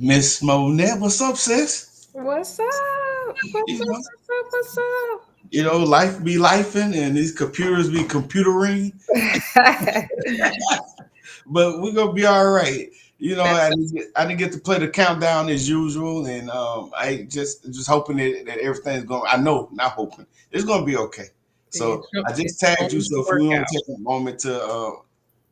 Miss Monette, what's up, sis? What's up? What's You up? know, What's life be lifing and these computers be computering, up? but we're gonna be all right. That's I didn't get to play the countdown as usual, and I just hoping that everything's going. I know, not hoping, it's gonna be okay. So I it's just tagged you. going So to if work you want out. to take a moment to,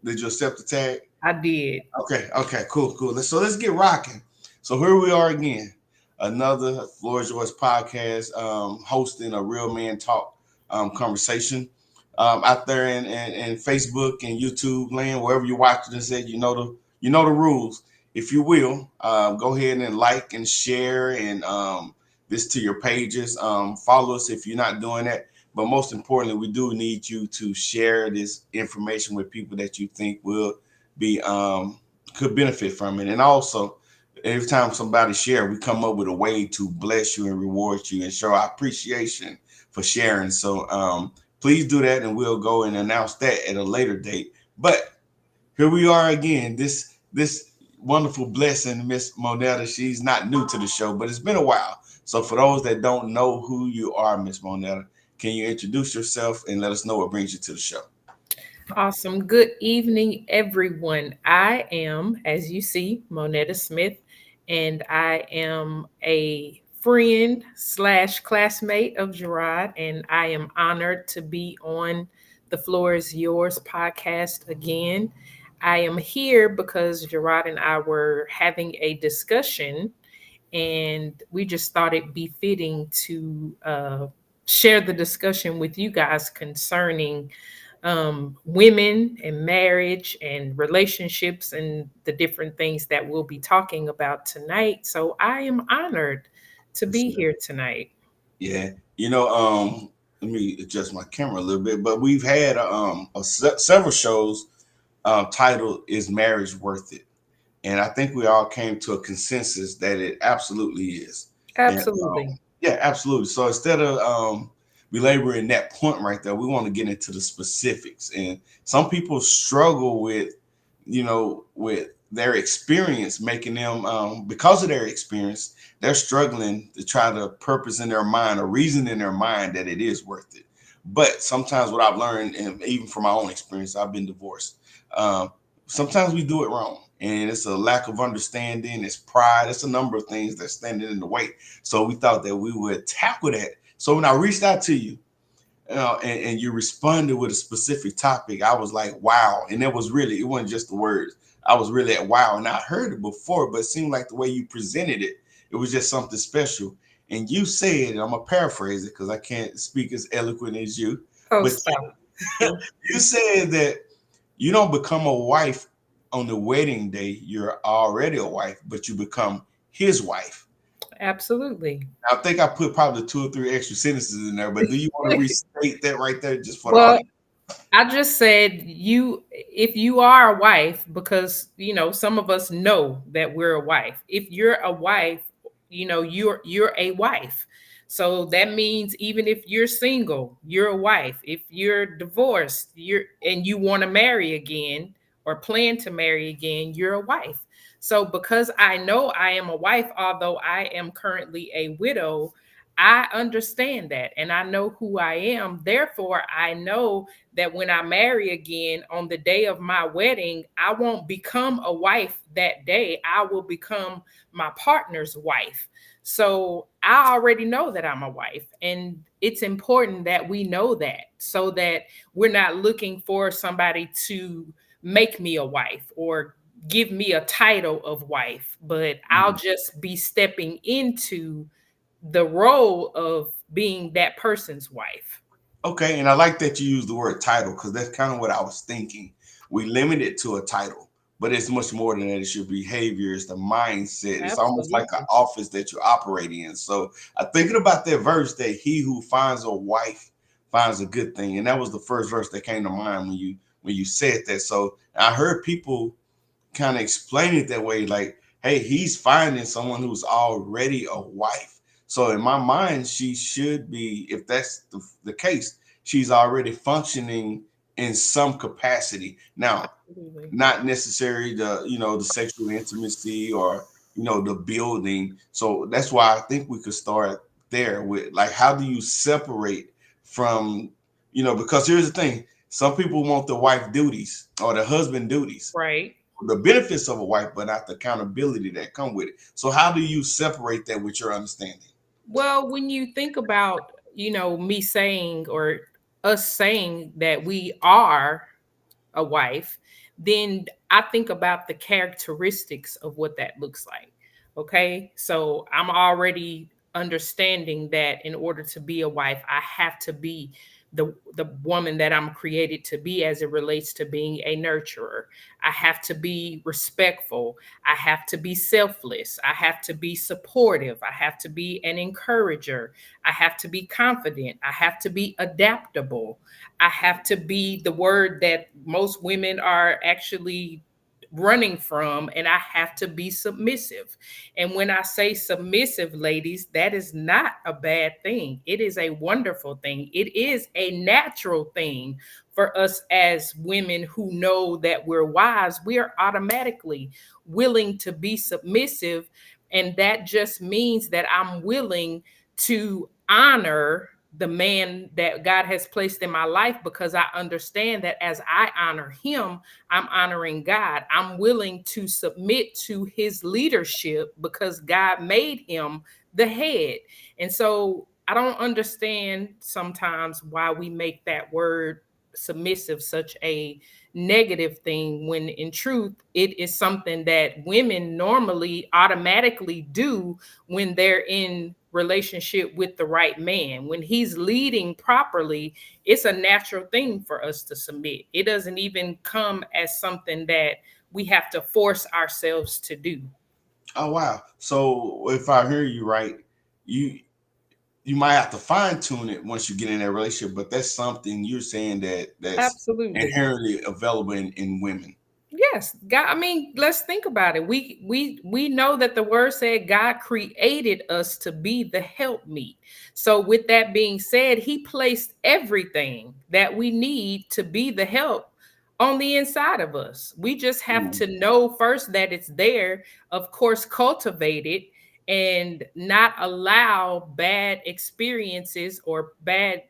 did you accept the tag? I did. Okay, cool. Let's get rocking. So here we are again, another Floor is Yours podcast, hosting a real man talk conversation out there in Facebook and YouTube land, wherever you're watching this at. You know the rules. If you will, go ahead and like and share and this to your pages. Follow us if you're not doing that. But most importantly, we do need you to share this information with people that you think will be could benefit from it. And also, every time somebody share, we come up with a way to bless you and reward you and show our appreciation for sharing. So please do that, and we'll go and announce that at a later date. But here we are again. This wonderful blessing, Miss Monetta. She's not new to the show, but it's been a while. So for those that don't know who you are, Miss Monetta, can you introduce yourself and let us know what brings you to the show? Awesome. Good evening, everyone. I am, as you see, Monetta Smith, and I am a friend slash classmate of Gerard, and I am honored to be on the Floor is Yours podcast again. I am here because Gerard and I were having a discussion, and we just thought it befitting to share the discussion with you guys concerning women and marriage and relationships and the different things that we'll be talking about tonight. So I am honored to be here tonight. Yeah, let me adjust my camera a little bit. But we've had several shows titled "Is Marriage Worth It?" And I think we all came to a consensus that it absolutely is. And Absolutely. yeah, absolutely. So instead of belaboring that point right there, we want to get into the specifics. And some people struggle with, with their experience, making them because of their experience, they're struggling to try to purpose in their mind or reason in their mind that it is worth it. But sometimes what I've learned, and even from my own experience, I've been divorced. Um, Sometimes we do it wrong, and it's a lack of understanding, it's pride, it's a number of things that's standing in the way. So we thought that we would tackle that. So when I reached out to you, and you responded with a specific topic, I was like, wow. And it wasn't just the words. I was really at wow. And I heard it before, but it seemed like the way you presented it, it was just something special. And you said, and I'm going to paraphrase it because I can't speak as eloquent as you, Oh, but stop. you said that you don't become a wife on the wedding day. You're already a wife, but you become his wife. Absolutely. I think I put probably two or three extra sentences in there, but do you want to restate that right there just for the Well, audience? I just said you if you are a wife, because some of us know that we're a wife. If you're a wife, you're a wife. So that means even if you're single, you're a wife. If you're divorced, you want to marry again or plan to marry again, you're a wife. So because I know I am a wife, although I am currently a widow, I understand that and I know who I am. Therefore, I know that when I marry again on the day of my wedding, I won't become a wife that day. I will become my partner's wife. So I already know that I'm a wife. And it's important that we know that so that we're not looking for somebody to make me a wife or give me a title of wife, but I'll Mhm. just be stepping into the role of being that person's wife. Okay, and I like that you use the word title because that's kind of what I was thinking. We limit it to a title, but it's much more than that. It's your behavior, it's the mindset. It's almost like an Absolutely. office that you're operating in. So I'm thinking about that verse that he who finds a wife finds a good thing, and that was the first verse that came to mind when you said that. So I heard people kind of explain it that way, like, hey, he's finding someone who's already a wife. So in my mind, she should be, if that's the case, she's already functioning in some capacity. Now, Absolutely. not necessarily the sexual intimacy or the building. So that's why I think we could start there with, like, how do you separate from, because here's the thing. Some people want the wife duties or the husband duties, Right. the benefits of a wife, but not the accountability that come with it. So how do you separate that with your understanding? Well, when you think about, me saying or us saying that we are a wife, then I think about the characteristics of what that looks like. Okay. So I'm already understanding that in order to be a wife, I have to be the woman that I'm created to be as it relates to being a nurturer. I have to be respectful. I have to be selfless. I have to be supportive. I have to be an encourager. I have to be confident. I have to be adaptable. I have to be the word that most women are actually running from, and I have to be submissive. And when I say submissive, ladies, that is not a bad thing. It is a wonderful thing. It is a natural thing for us as women who know that we're wives. We are automatically willing to be submissive. And that just means that I'm willing to honor the man that God has placed in my life, because I understand that as I honor him, I'm honoring God. I'm willing to submit to his leadership because God made him the head. And so I don't understand sometimes why we make that word submissive such a negative thing, when in truth it is something that women normally automatically do when they're in relationship with the right man. When he's leading properly, it's a natural thing for us to submit. It doesn't even come as something that we have to force ourselves to do. Oh wow. So if I hear you right, you you might have to fine tune it once you get in that relationship, but that's something you're saying that's Absolutely. inherently available in women. Yes, God. I mean, let's think about it. We know that the word said God created us to be the helpmeet. So, with that being said, He placed everything that we need to be the help on the inside of us. We just have Mm. to know first that it's there. Of course, cultivate it and not allow bad experiences or bad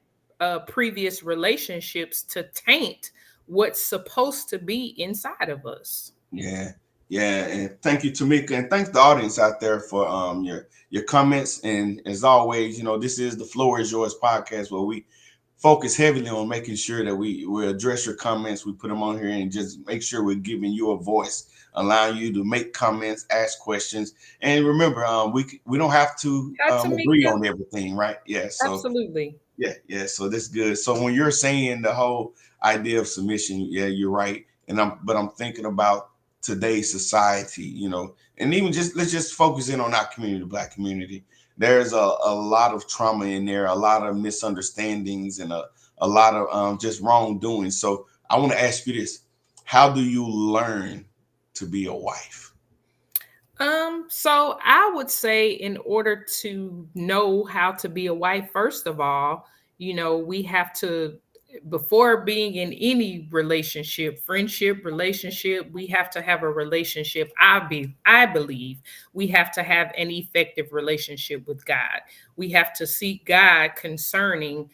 previous relationships to taint what's supposed to be inside of us. Yeah, yeah, and thank you, Tamika, and thanks the audience out there for your comments. And as always, this is the Floor is Yours podcast, where we focus heavily on making sure that we address your comments. We put them on here and just make sure we're giving you a voice, allowing you to make comments, ask questions, and remember, we don't have to Hi, agree Tamika. on everything, right? Yeah, so Absolutely. yeah, so that's good. So when you're saying the whole idea of submission, yeah, you're right. But I'm thinking about today's society, and even just let's just focus in on our community, the Black community. There's a lot of trauma in there, a lot of misunderstandings, and a lot of just wrongdoing. So I want to ask you this: how do you learn to be a wife? So I would say in order to know how to be a wife, first of all, we have to, before being in any relationship, friendship, relationship, we have to have a relationship. I believe we have to have an effective relationship with God. We have to seek God concerning,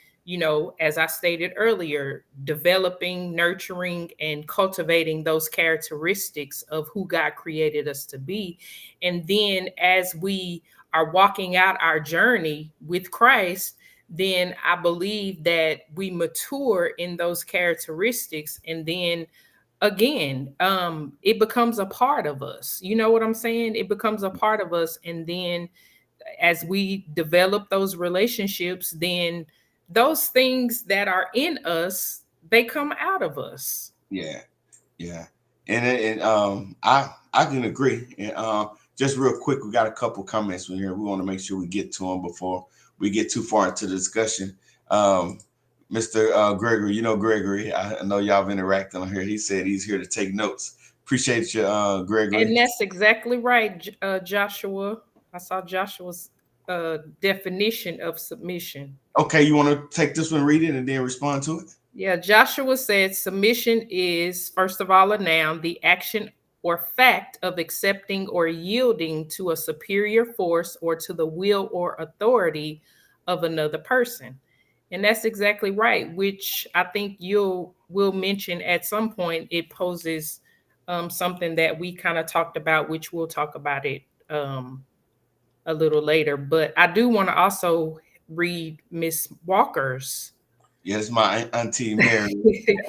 as I stated earlier, developing, nurturing, and cultivating those characteristics of who God created us to be. And then as we are walking out our journey with Christ, then I believe that we mature in those characteristics. And then again, it becomes a part of us. You know what I'm saying? It becomes a part of us. And then as we develop those relationships, then those things that are in us, they come out of us. Yeah, yeah, and I can agree. And just real quick, we got a couple comments from here. We want to make sure we get to them before we get too far into the discussion. Um, Mr. Gregory, Gregory. I know y'all been interacting on here. He said he's here to take notes. Appreciate you, Gregory. And that's exactly right, Joshua. I saw Joshua's definition of submission. Okay, you want to take this one, read it, and then respond to it? Yeah, Joshua said submission is, first of all, a noun, the action or fact of accepting or yielding to a superior force or to the will or authority of another person. And that's exactly right, which I think you'll will mention at some point. It poses something that we kind of talked about, which we'll talk about it a little later. But I do want to also read Miss Walker's. Yes, my auntie Mary.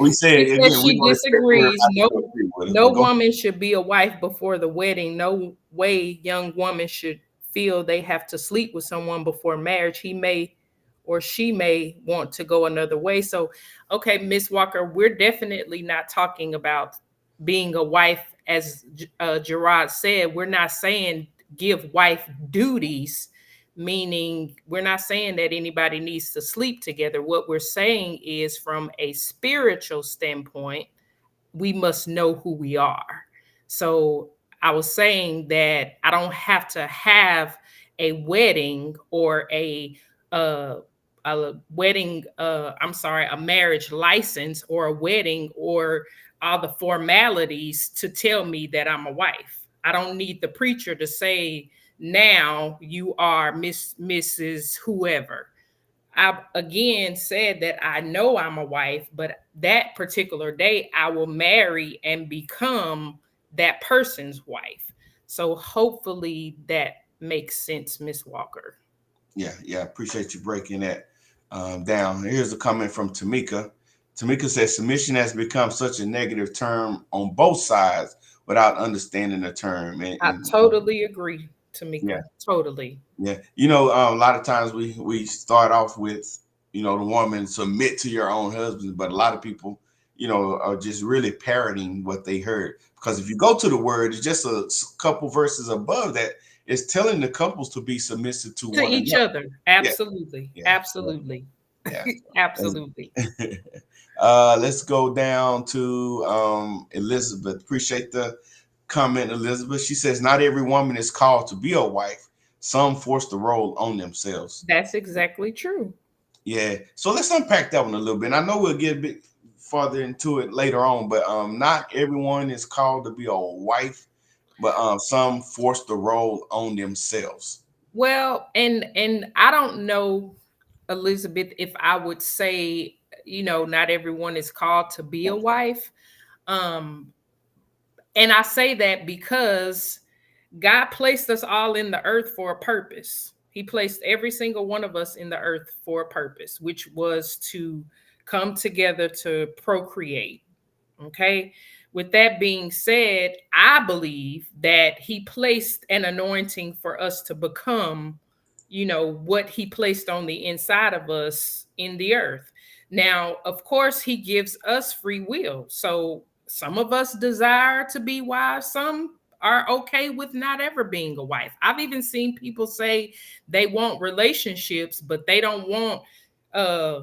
We said She says again, we she don't expect disagrees. everybody to agree with us, No but go. woman should be a wife before the wedding. No way young woman should feel they have to sleep with someone before marriage. He may or she may want to go another way. So, okay, Miss Walker, we're definitely not talking about being a wife, as Gerard said. We're not saying give wife duties, meaning we're not saying that anybody needs to sleep together. What we're saying is, from a spiritual standpoint, we must know who we are. So I was saying that I don't have to have a wedding or uh, a wedding. I'm sorry, a marriage license or a wedding or all the formalities to tell me that I'm a wife. I don't need the preacher to say, now you are Mrs. Whoever. I again said that I know I'm a wife, but that particular day I will marry and become that person's wife. So hopefully that makes sense, Miss Walker. Yeah. Appreciate you breaking that down. Here's a comment from Tamika. Tamika says submission has become such a negative term on both sides without understanding the term. I And totally agree, yeah, Tamika. Totally. yeah. A lot of times we start off with, the woman submit to your own husband, but a lot of people, are just really parroting what they heard. Because if you go to the word, it's just a couple verses above that. It's telling the couples to be submissive to To one each another. other. Yeah, Absolutely. yeah. So, Absolutely. yeah. Absolutely. Let's go down to Elizabeth. Appreciate the comment, Elizabeth. She says, not every woman is called to be a wife. Some force the role on themselves. That's exactly true. Yeah. So let's unpack that one a little bit. I know we'll get a bit farther into it later on, but not everyone is called to be a wife, but some force the role on themselves. Well, and I don't know, Elizabeth, if I would say, not everyone is called to be a wife. Um, and I say that because God placed us all in the earth for a purpose. He placed every single one of us in the earth for a purpose, which was to come together to procreate. Okay. With that being said, I believe that he placed an anointing for us to become, what he placed on the inside of us in the earth. Now, of course, he gives us free will. So some of us desire to be wives, some are okay with not ever being a wife. I've even seen people say they want relationships, but they don't want uh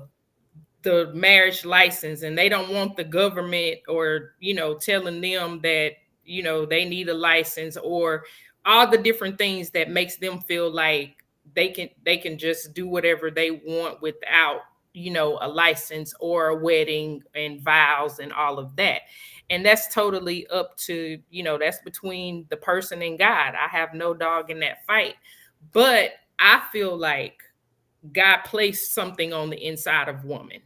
the marriage license, and they don't want the government or telling them that they need a license, or all the different things that makes them feel like they can just do whatever they want without a license or a wedding and vows and all of that. And that's totally up to, that's between the person and God. I have no dog in that fight, but I feel like God placed something on the inside of woman.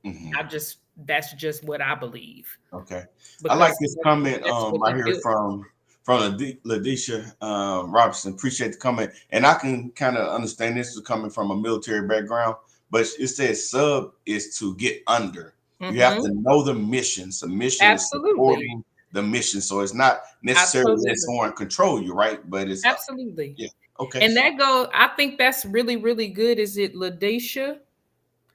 Mhm. That's just what I believe, Okay. I like because this comment that's what right he here built. from Ladisha Robertson. Appreciate the comment. And I can kind of understand this is coming from a military background, but it says sub is to get under. You have to Hmm. know the mission. Submission is Absolutely. supporting the mission. So it's not I necessarily totally let agree. someone control you, right? But it's Absolutely. yeah. Okay. And I think that's really, really good. Is it Ladisha?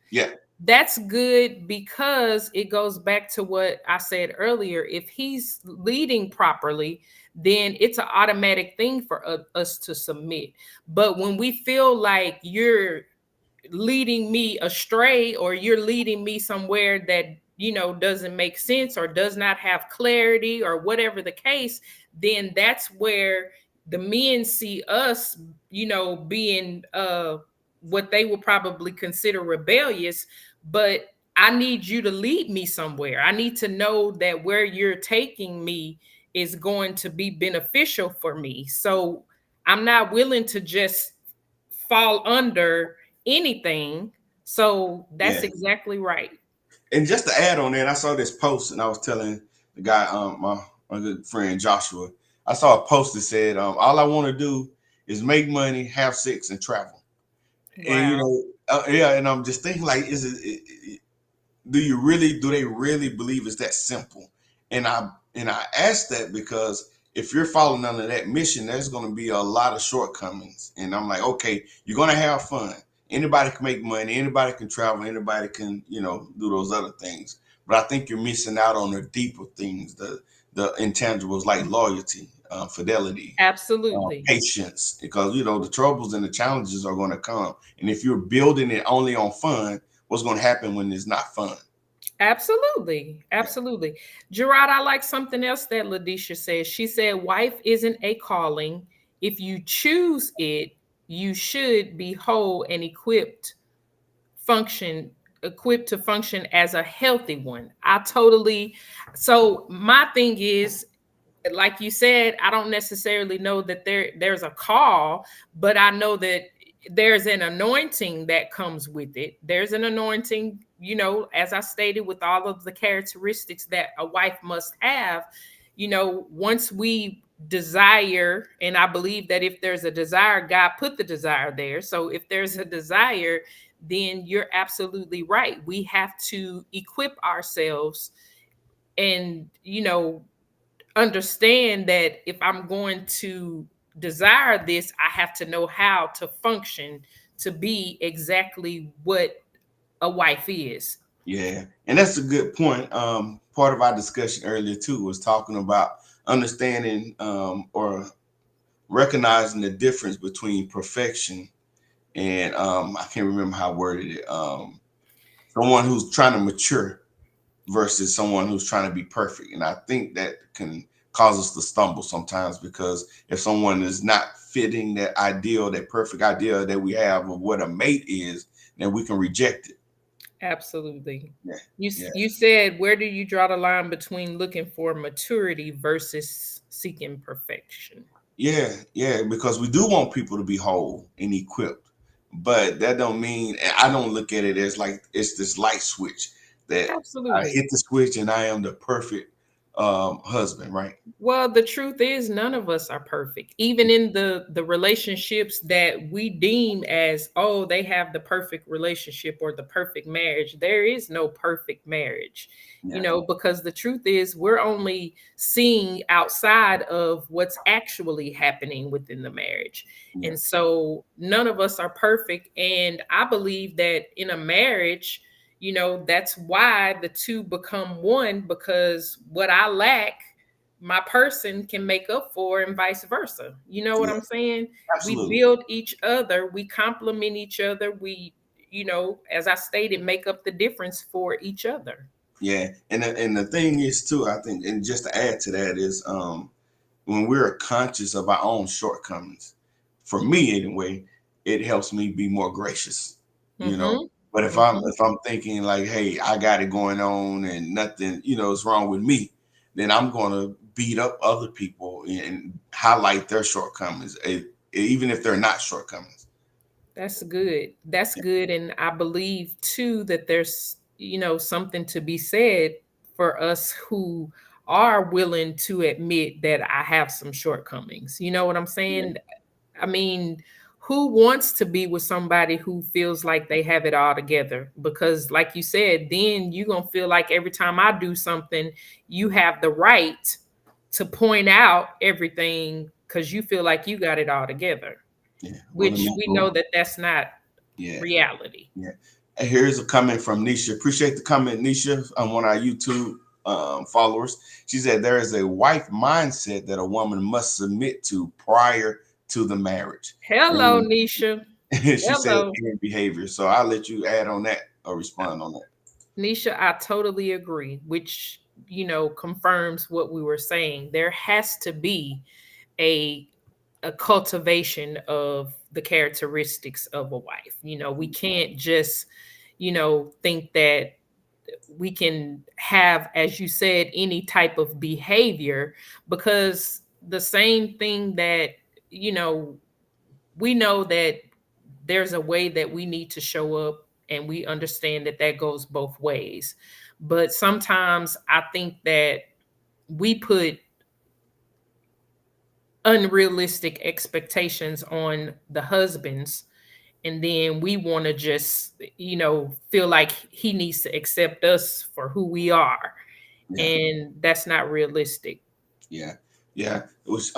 Yeah. That's good because it goes back to what I said earlier. If he's leading properly, then it's an automatic thing for us to submit. But when we feel like you're leading me astray, or you're leading me somewhere that doesn't make sense or does not have clarity or whatever the case, then that's where the men see us being what they will probably consider rebellious. But I need you to lead me somewhere. I need to know that where you're taking me is going to be beneficial for me. So I'm not willing to just fall under anything. So that's Yeah. exactly right. And just to add on that, I saw this post and I was telling the guy, my good friend Joshua, I saw a post that said, all I want to do is make money, have sex, and travel. And Wow. yeah, and I'm just thinking like, do they really believe it's that simple? And I asked that because if you're falling under that mission, there's going to be a lot of shortcomings. And I'm like, okay, you're going to have fun. Anybody can make money. Anybody can travel. Anybody can, do those other things. But I think you're missing out on the deeper things, the intangibles like loyalty, fidelity, Absolutely. patience, because the troubles and the challenges are going to come. And if you're building it only on fun, what's going to happen when it's not fun? Absolutely. Yeah, Absolutely. Gerard, I like something else that Ladisha says. She said, wife isn't a calling. If you choose it, you should be whole and function equipped to function as a healthy one. I totally so my thing is, like you said, I don't necessarily know that there's a call, but I know that there's an anointing that comes with it. There's an anointing, as I stated, with all of the characteristics that a wife must have. Once we desire, and I believe that if there's a desire, God put the desire there. So if there's a desire, then you're absolutely right. We have to equip ourselves and, understand that if I'm going to desire this, I have to know how to function to be exactly what a wife is. yeah, and that's a good point. Part of our discussion earlier too was talking about understanding or recognizing the difference between perfection and I can't remember how I worded it. Someone who's trying to mature versus someone who's trying to be perfect. And I think that can cause us to stumble sometimes because if someone is not fitting that ideal, that perfect ideal that we have of what a mate is, then we can reject it. Absolutely. Yeah. Yeah. You said, where do you draw the line between looking for maturity versus seeking perfection? Yeah. Yeah. Because we do want people to be whole and equipped. But that don't mean I don't look at it as like it's this light switch that I Absolutely. hit the switch and I am the perfect husband, right? Well, the truth is none of us are perfect. Even in the relationships that we deem as, oh, they have the perfect relationship or the perfect marriage, there is no perfect marriage. Yeah. Because the truth is we're only seeing outside of what's actually happening within the marriage. Yeah. And so none of us are perfect, and I believe that in a marriage, that's why the two become one, because what I lack my person can make up for, and vice versa. You know what Yeah. I'm saying? We Absolutely. build each other, we complement each other, we, as I stated, make up the difference for each other. Yeah, and the thing is too, I think, and just to add to that is, when we're conscious of our own shortcomings, for me anyway, it helps me be more gracious, you know. Mm-hmm. But if I'm Mm-hmm. if I'm thinking like, hey, I got it going on and nothing, is wrong with me, then I'm gonna beat up other people and highlight their shortcomings, even if they're not shortcomings. That's good. That's Yeah, good. And I believe too that there's, something to be said for us who are willing to admit that I have some shortcomings. You know what I'm yeah, saying? I mean, who wants to be with somebody who feels like they have it all together? Because, like you said, then you're going to feel like every time I do something, you have the right to point out everything because you feel like you got it all together, yeah. Well, which we know that that's not yeah. reality. Yeah. And here's a comment from Nisha. Appreciate the comment, Nisha, on one of our YouTube followers. She said there is a wife mindset that a woman must submit to prior to the marriage. Hello, And Nisha. she said Hello. in behavior. So I'll let you add on that or respond on that. Nisha, I totally agree, which, confirms what we were saying. There has to be a a cultivation of the characteristics of a wife. We can't just, think that we can have, as you said, any type of behavior, because the same thing that, you know, we know that there's a way that we need to show up, and we understand that that goes both ways. But sometimes I think that we put unrealistic expectations on the husbands, and then we want to just, you know, feel like he needs to accept us for who we are, Yeah. and that's not realistic. Yeah, yeah. It was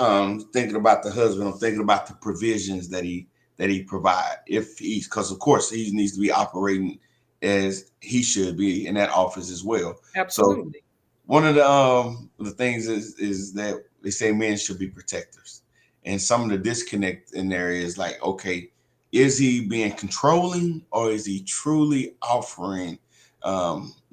thinking about the husband. I'm thinking about the provisions that he provide. If he's, because of course he needs to be operating as he should be in that office as well. So Absolutely. one of the things is that they say men should be protectors, and some of the disconnect in there is like, okay, is he being controlling or is he truly offering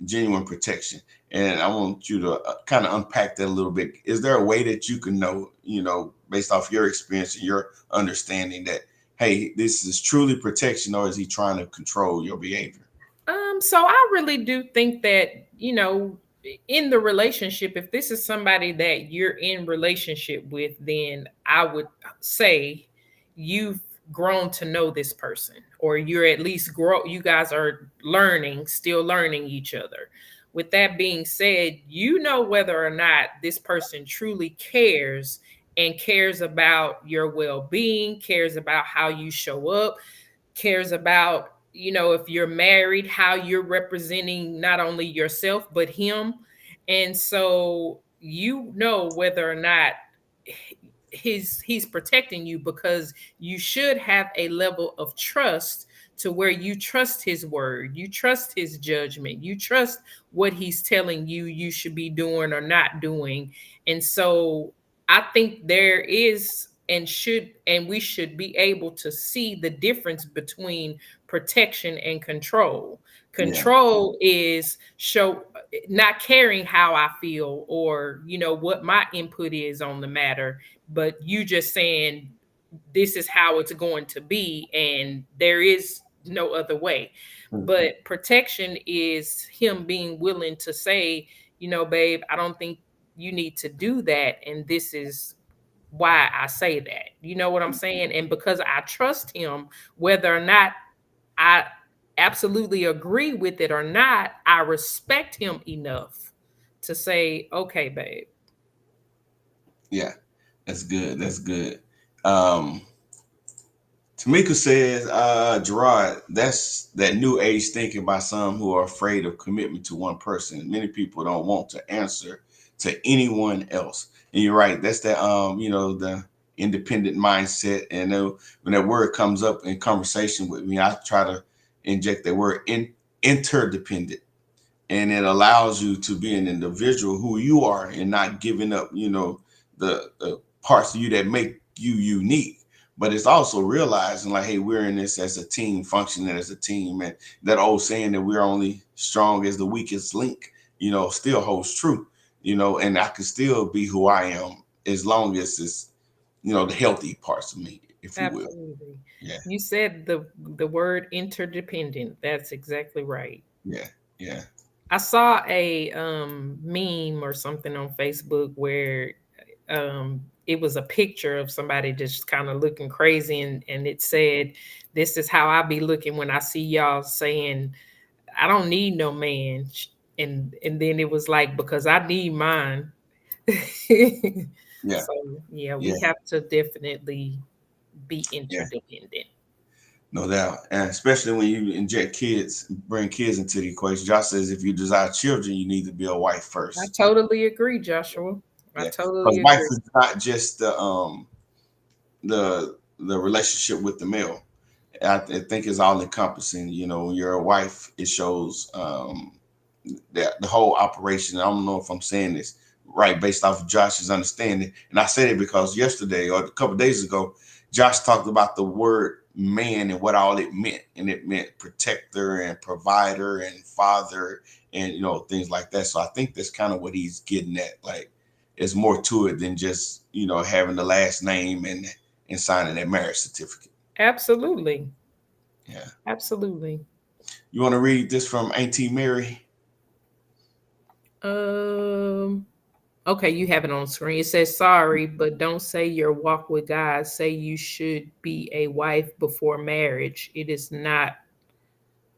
genuine protection? And I want you to kind of unpack that a little bit. Is there a way that you can know, you know, based off your experience and your understanding that, hey, this is truly protection, or is he trying to control your behavior? So I really do think that, you know, in the relationship, if this is somebody that you're in relationship with, then I would say you've grown to know this person, or you're at least grow, you guys are learning, still learning each other. With that being said, you know whether or not this person truly cares, and cares about your well-being, cares about how you show up, cares about, you know, if you're married, how you're representing not only yourself but him. And so you know whether or not he's protecting you, because you should have a level of trust to where you trust his word, you trust his judgment, you trust what he's telling you you should be doing or not doing. And so I think there is, and should, and we should be able to see the difference between protection and control. Yeah, Control is show not caring how I feel, or, you know, what my input is on the matter, but you just saying this is how it's going to be, and there is no other way. But protection is him being willing to say, you know, babe, I don't think you need to do that, and this is why I say that. You know what I'm saying? And because I trust him, whether or not I absolutely agree with it or not, I respect him enough to say, okay, babe. yeah. That's good. That's good. Um, Tamika says, Gerard, that's that new age thinking by some who are afraid of commitment to one person. Many people don't want to answer to anyone else. And you're right. That's that, you know, the independent mindset. And when that word comes up in conversation with me, I try to inject that word interdependent. And it allows you to be an individual who you are and not giving up, you know, the parts of you that make you unique. But it's also realizing like, hey, we're in this as a team, functioning as a team. And that old saying that we're only strong as the weakest link, you know, still holds true, you know, and I can still be who I am as long as it's, you know, the healthy parts of me, if you will. Absolutely. Yeah, You said the word interdependent. That's exactly right. yeah, yeah. I saw a meme or something on Facebook where it was a picture of somebody just kind of looking crazy, and it said, "This is how I be looking when I see y'all saying I don't need no man," and then it was like, because I need mine. Yeah, So yeah, yeah, we have to definitely be yeah. interdependent. No doubt. And especially when you inject kids, bring kids into the equation. Josh says if you desire children, you need to be a wife I first. totally agree, Joshua. I Yeah. totally Because wife agree. is not just the relationship with the male. I think it's all encompassing. You know, when you're a wife, it shows that the whole operation. I don't know if I'm saying this right based off of Josh's understanding. And I said it because yesterday or a couple of days ago, Josh talked about the word man and what all it meant. And it meant protector and provider and father and, you know, things like that. So I think that's kind of what he's getting at. Like, there's more to it than just, you know, having the last name and signing that marriage certificate. Absolutely. Yeah. Absolutely. You want to read this from Auntie Mary? Um. Okay, you have it on screen. It says, "Sorry, but don't say your walk with God. Say you should be a wife before marriage. It is not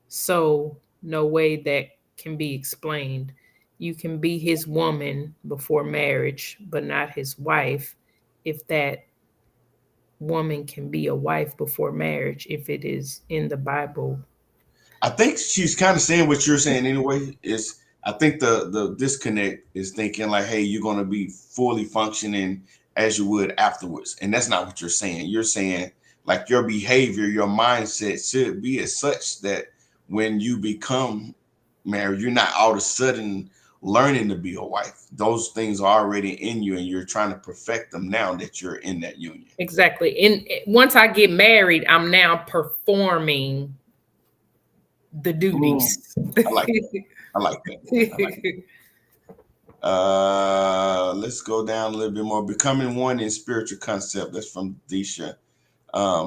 so. No way that can be explained. You can be his woman before marriage, but not his wife. If that woman can be a wife before marriage, if it is in the Bible." I think she's kind of saying what you're saying anyway. Is I think the disconnect is thinking like, hey, you're going to be fully functioning as you would afterwards, and that's not what you're saying. You're saying like your behavior, your mindset should be as such that when you become married, you're not all of a sudden learning to be a wife. Those things are already in you, and you're trying to perfect them now that you're in that union. Exactly. And once I get married, I'm now performing the Mm, duties. I like that. I like that. I like let's go down a little bit more. Becoming one in spiritual concept. That's from Disha.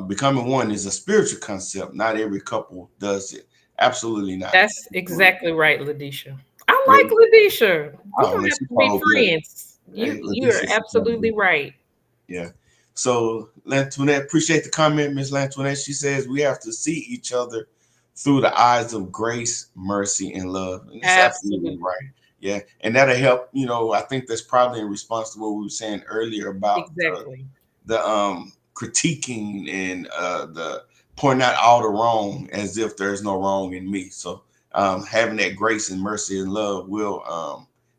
Becoming one is a spiritual concept. Not every couple does it. Absolutely not. That's exactly right, Ladisha. I Yeah. like Ladisha. We're Oh gonna man, have she to be probably good. friends. Hey, You're Leticia, she probably absolutely good. right. Yeah. So Lantoinette, appreciate the comment, Miss Lantoinette. She says we have to see each other through the eyes of grace, mercy, and love. And that's absolutely right. Absolutely. Yeah. And that'll help, I think that's probably in response to what we were saying earlier about Exactly. the critiquing and the pointing out all the wrong as if there's no wrong in me. So having that grace and mercy and love will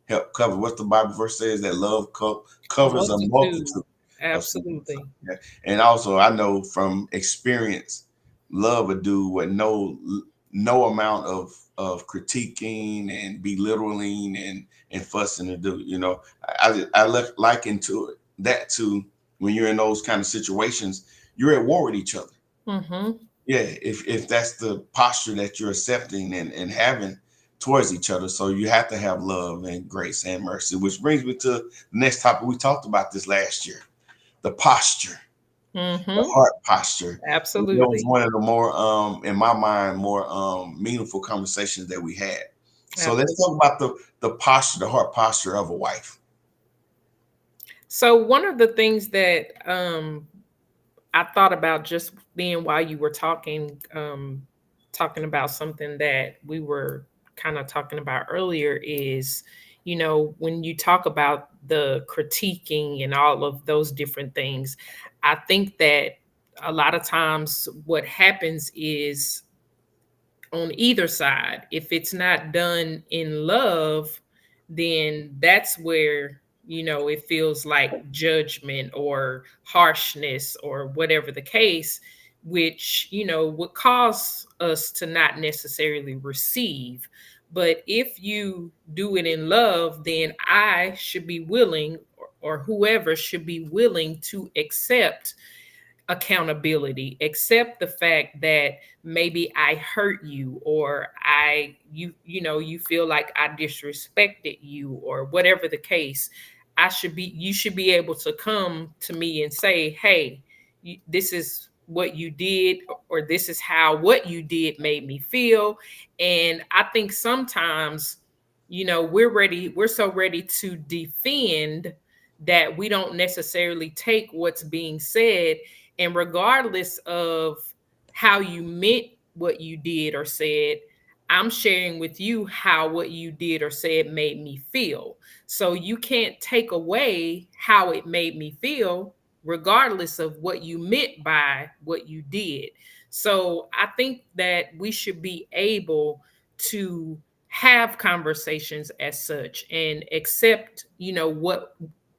help cover what the Bible verse says, that love covers a Multitude. multitude of sins. So, Absolutely. yeah. And also I know from experience, love would do what no amount of critiquing and belittling and fussing to do. I like into it that too. When you're in those kind of situations, you're at war with each other. Mm-hmm. Yeah, if that's the posture that you're accepting and having towards each other. So you have to have love and grace and mercy, which brings me to the next topic. We talked about this last year, the posture, the Mm-hmm. heart posture. That was Absolutely. one of the more in my mind, more meaningful conversations that we had. So let's talk Absolutely. about the posture, the heart posture of a wife. So one of the things that I thought about just then while you were talking about something that we were kind of talking about earlier is, when you talk about the critiquing and all of those different things, I think that a lot of times what happens is on either side, if it's not done in love, then that's where, it feels like judgment or harshness or whatever the case, which, would cause us to not necessarily receive. But if you do it in love, then I should be willing, or whoever should be willing to accept accountability, accept the fact that maybe I hurt you, or you feel like I disrespected you, or whatever the case. You should be able to come to me and say, hey, this is what you did, or this is how what you did made me feel. And I think sometimes, we're so ready to defend that we don't necessarily take what's being said, and regardless of how you meant what you did or said, I'm sharing with you how what you did or said made me feel. So you can't take away how it made me feel, regardless of what you meant by what you did. So I think that we should be able to have conversations as such and accept, what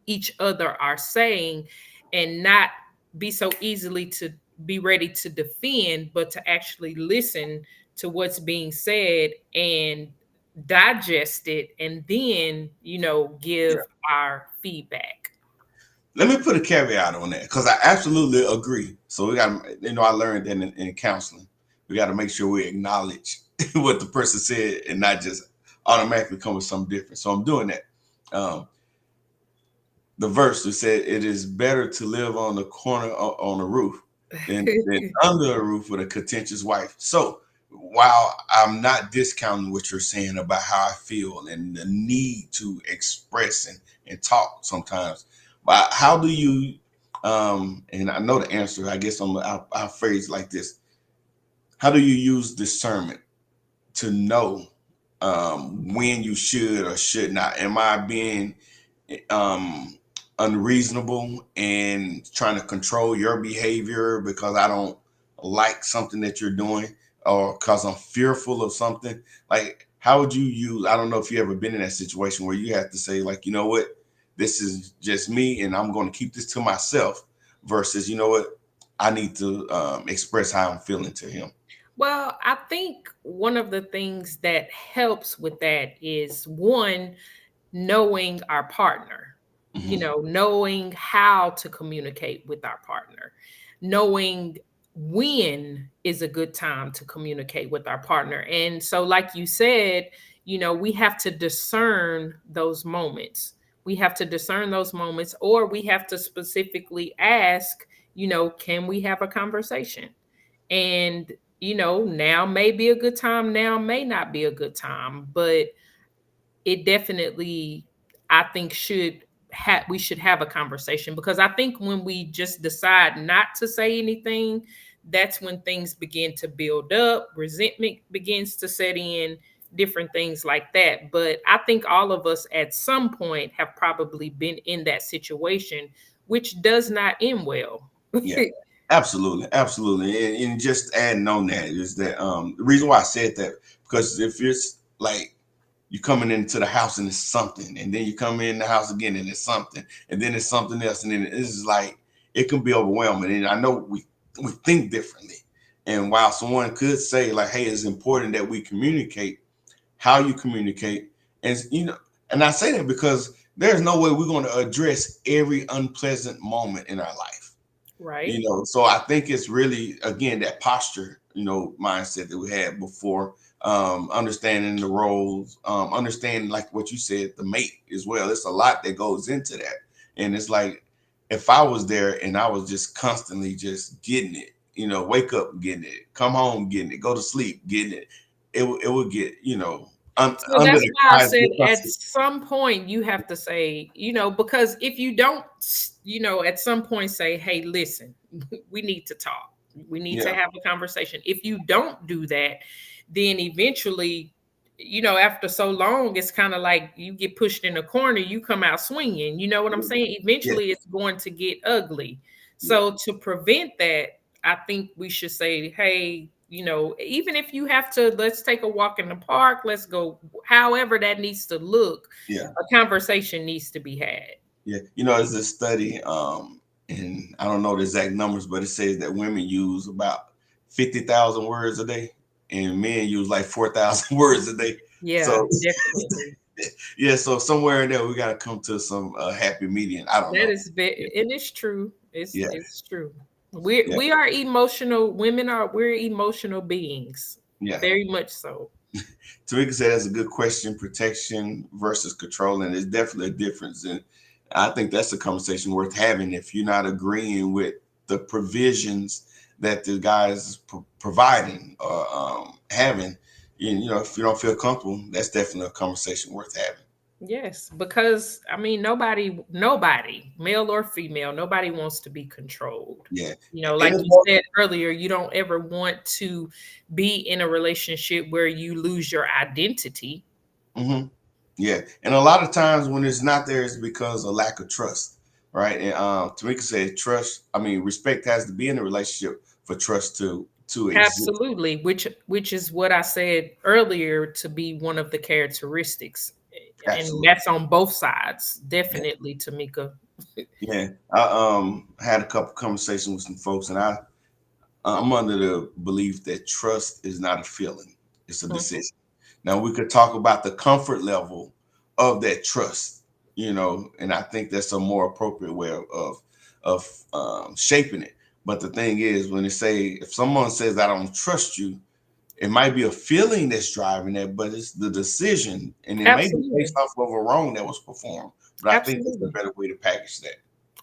each other are saying, and not be so easily to be ready to defend, but to actually listen to what's being said and digest it, and then, Yeah. give our feedback. Let me put a caveat on that because I absolutely agree. So we got, I learned that in counseling, we got to make sure we acknowledge what the person said and not just automatically come with something different. So I'm doing that. Um, the verse that said, "It is better to live on the corner on a roof than under a roof with a contentious wife." So while I'm not discounting what you're saying about how I feel and the need to express and talk sometimes, but how do you, and I know the answer, I guess I'll phrase it like this. How do you use discernment to know when you should or should not? Am I being um, unreasonable and trying to control your behavior because I don't like something that you're doing or because I'm fearful of something? Like, how would you use? I don't know if you ever been in that situation where you have to say, like, you know what, this is just me and I'm going to keep this to myself versus, you know what, I need to express how I'm feeling to him. Well, I think one of the things that helps with that is one, knowing our partner, Hmm. knowing how to communicate with our partner, knowing when is a good time to communicate with our partner. And so, like you said, we have to discern those moments. We have to discern those moments, or we have to specifically ask, can we have a conversation? And, now may be a good time, now may not be a good time, but it definitely, I think, we should have a conversation, because I think when we just decide not to say anything, that's when things begin to build up, resentment begins to set in, different things like that. But I think all of us at some point have probably been in that situation, which does not end well. Yeah, absolutely, absolutely. And just adding on that is that the reason why I said that, because if it's like you coming into the house and it's something, and then you come in the house again and it's something, and then it's something else, and then it's like it can be overwhelming. And I know we think differently. And while someone could say like, "Hey, it's important that we communicate," how you communicate, and and I say that because there's no way we're going to address every unpleasant moment in our life. Right. So I think it's really, again, that posture, mindset that we had before, understanding the roles, understanding, like what you said, the mate as well. It's a lot that goes into that. And it's like, if I was there and I was just constantly just getting it, wake up getting it, come home getting it, go to sleep getting it, it would get, So under that's the why I guise said of at some point you have to say, because if you don't, at some point say, hey, listen, we need to talk. We need to yeah, have a conversation. If you don't do that, then eventually, after so long, it's kind of like you get pushed in a corner, you come out swinging. You know what I'm saying? yeah, Eventually, it's going to get ugly. yeah, So to prevent that, I think we should say, hey, even if you have to, let's take a walk in the park, let's go, however that needs to look, yeah. a conversation needs to be had. Yeah, there's this study, and I don't know the exact numbers, but it says that women use about 50,000 words a day, and men use like 4,000 words a day. Yeah, So, definitely. yeah, so somewhere in there, we got to come to some happy median. I don't That know. is very, and it's true. It's Yeah, it's true. We yeah, we are emotional. We're emotional beings. yeah. Very much so. Tamika said that's a good question. Protection versus control, and there's definitely a difference. And I think that's a conversation worth having if you're not agreeing with the provisions that the guy is providing or having. If you don't feel comfortable, that's definitely a conversation worth having. Yes, because I mean, nobody, male or female, nobody wants to be controlled. Yeah, and Like it's you more. said earlier, you don't ever want to be in a relationship where you lose your identity. Hmm. Yeah, and a lot of times when it's not there, it's because of lack of trust, right? And Tamika said, trust. I mean, respect has to be in a relationship for trust to exist. Absolutely, which is what I said earlier to be one of the characteristics, and Absolutely. that's on both sides, Yeah. definitely, Tamika. Yeah, I had a couple conversations with some folks, and I'm under the belief that trust is not a feeling; it's a Mhm. decision. Now we could talk about the comfort level of that trust, and I think that's a more appropriate way of shaping it. But the thing is, when they say if someone says I don't trust you, it might be a feeling that's driving that, but it's the decision, and it may be based Absolutely, off of a wrong that was performed. But I think it's a absolutely. better way to package that.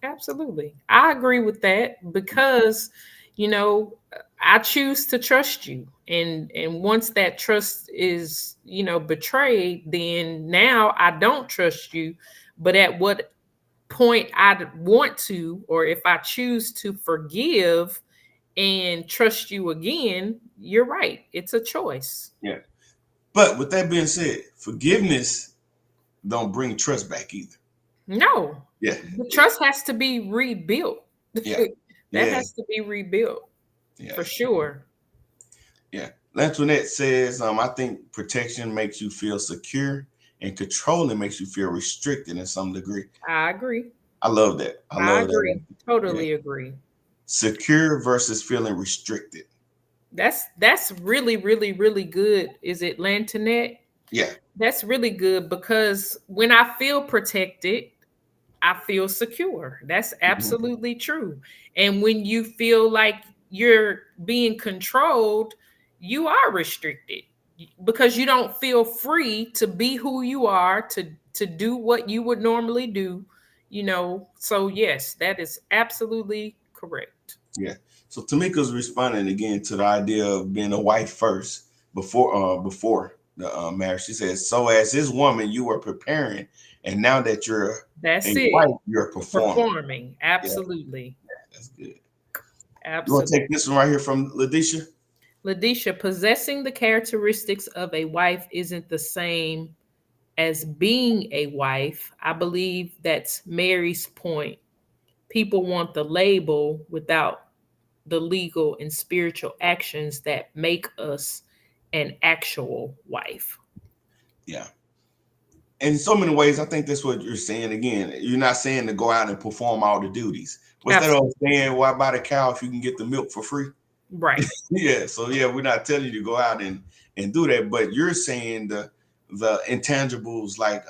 Absolutely. I agree with that because, you know, I choose to trust you. And once that trust is, betrayed, then now I don't trust you. But at what point I want to, or if I choose to forgive and trust you again, you're right. It's a choice. Yeah. But with that being said, forgiveness don't bring trust back either. No, Yeah. the Yeah. trust has to be rebuilt. Yeah. That Yeah. has to be rebuilt Yeah. for sure. Yeah. Lantoinette says, I think protection makes you feel secure and controlling makes you feel restricted in some degree. I agree. I love that. I I love that. agree. Yeah. Totally agree. Secure versus feeling restricted. That's really, really, really good. Is it Lantoinette? Yeah. That's really good because when I feel protected, I feel secure. That's Mhm. absolutely true. And when you feel like you're being controlled, you are restricted because you don't feel free to be who you are, to do what you would normally do. So yes, that is absolutely correct. Yeah. So Tamika's responding again to the idea of being a wife first before the marriage. She says, "So as his woman, you were preparing, and now that you're That's a it. wife, you're performing." Performing. Yeah, Absolutely. that's good. You want to Absolutely. take this one right here from Ladisha? Ladisha, possessing the characteristics of a wife isn't the same as being a wife. I believe that's Mary's point. People want the label without the legal and spiritual actions that make us an actual wife. Yeah. In so many ways, I think that's what you're saying. Again, you're not saying to go out and perform all the duties. What's that old Absolutely. saying? Why buy the cow if you can get the milk for free? Right. Yeah. So yeah, we're not telling you to go out and do that, but you're saying the intangibles like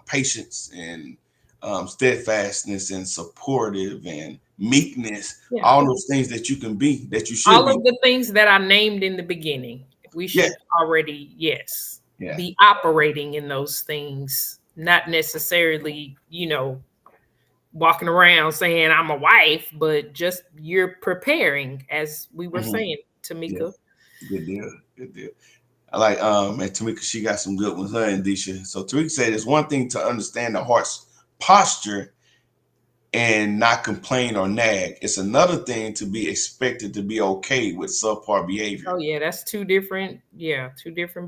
patience and steadfastness and supportive and meekness, Yeah. all those things that you can be, that you should All be. of the things that I named in the beginning, we Yeah. should already, yes, Yeah. be operating in those things, not necessarily, walking around saying I'm a wife, but just you're preparing, as we were Mhm. saying, Yeah. Tamika. Good deal. Good deal. I like and Tamika, she got some good ones, her and Disha. So Tamika said it's one thing to understand the heart's posture and not complain or nag. It's another thing to be expected to be okay with subpar behavior. Oh yeah, that's two different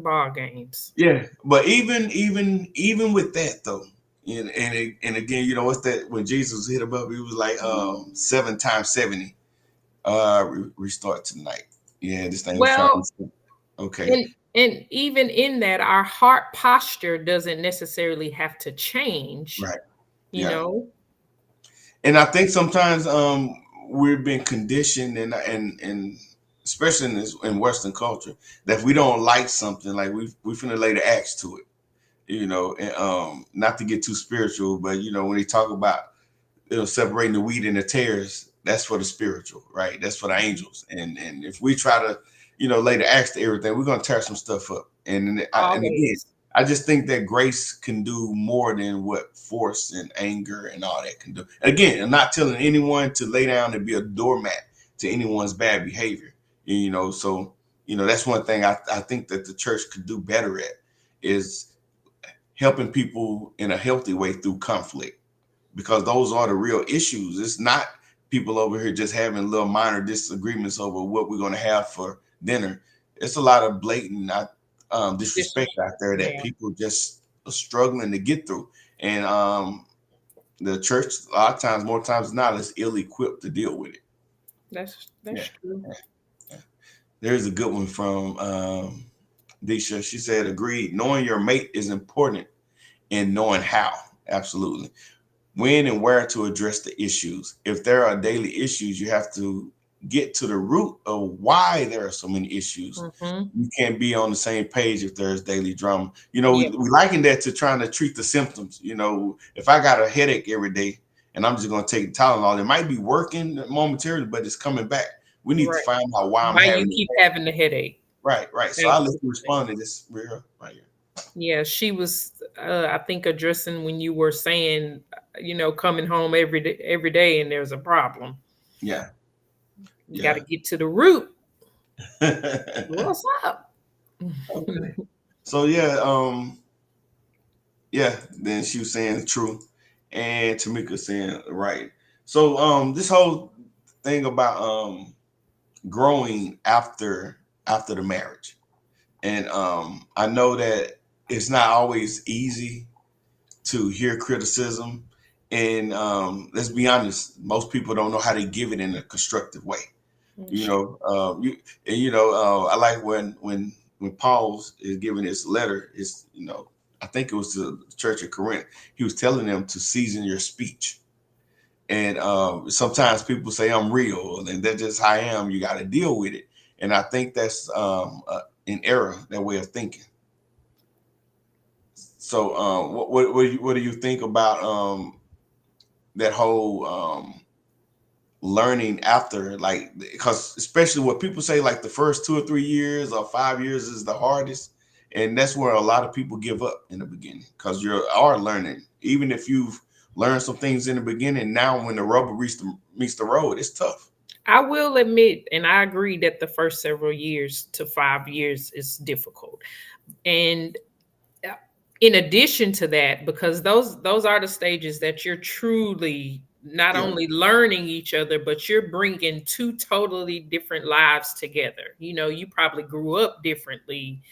ball games. Yeah, but even with that though, and again, what's that? When Jesus hit him up, he was like 7 times 70. Restart tonight. Yeah, this thing was trying Well, to. Okay, and even in that, our heart posture doesn't necessarily have to change, right. you Yeah, know. and I think sometimes we've been conditioned and especially in Western culture that if we don't like something, like we finna lay the axe to it. And not to get too spiritual, but when they talk about separating the wheat and the tares, that's for the spiritual, right? That's for the angels. And if we try to lay the axe to everything, we're gonna tear some stuff up. And again, Always. I just think that grace can do more than what force and anger and all that can do. Again, I'm not telling anyone to lay down and be a doormat to anyone's bad behavior. So that's one thing I think that the church could do better at is helping people in a healthy way through conflict, because those are the real issues. It's not people over here just having little minor disagreements over what we're going to have for dinner. It's a lot of blatant Just disrespect out there that yeah, people just are struggling to get through. And the church, a lot of times, more times than not, is ill equipped to deal with it. that's Yeah. true. Yeah. There's a good one from Disha. She said, agreed. Knowing your mate is important and knowing how. Absolutely. When and where to address the issues. If there are daily issues, you have to get to the root of why there are so many issues. Hmm. You can't be on the same page if there's daily drama. Yeah, We liken that to trying to treat the symptoms. If I got a headache every day and I'm just going to take Tylenol, it might be working momentarily, but it's coming back. We need to right. find out why I'm Why you having it. keep having the headache? Right, right. So I let you Absolutely. respond to this right here. Yeah, she was. I think addressing when you were saying, coming home every day, and there's a problem. Yeah. You got Yeah. to get to the root. What's up? Okay. So yeah, yeah. Then she was saying true, and Tamika saying right. So this whole thing about growing after the marriage, and I know that it's not always easy to hear criticism, and let's be honest, most people don't know how to give it in a constructive way. You know, I like when Paul is giving his letter. Is I think it was to the church of Corinth. He was telling them to season your speech, and sometimes people say I'm real, and that's just how I am. You got to deal with it, and I think that's an error, that way of thinking. So, what do you think about that whole learning after, like, because especially what people say, like the first 2 or 3 years or 5 years is the hardest, and that's where a lot of people give up in the beginning, because you are learning. Even if you've learned some things in the beginning, now when the rubber meets the road, it's tough. I will admit, and I agree that the first several years to 5 years is difficult. And in addition to that, because those are the stages that you're truly not Yeah, only learning each other, but you're bringing two totally different lives together. You probably grew up differently.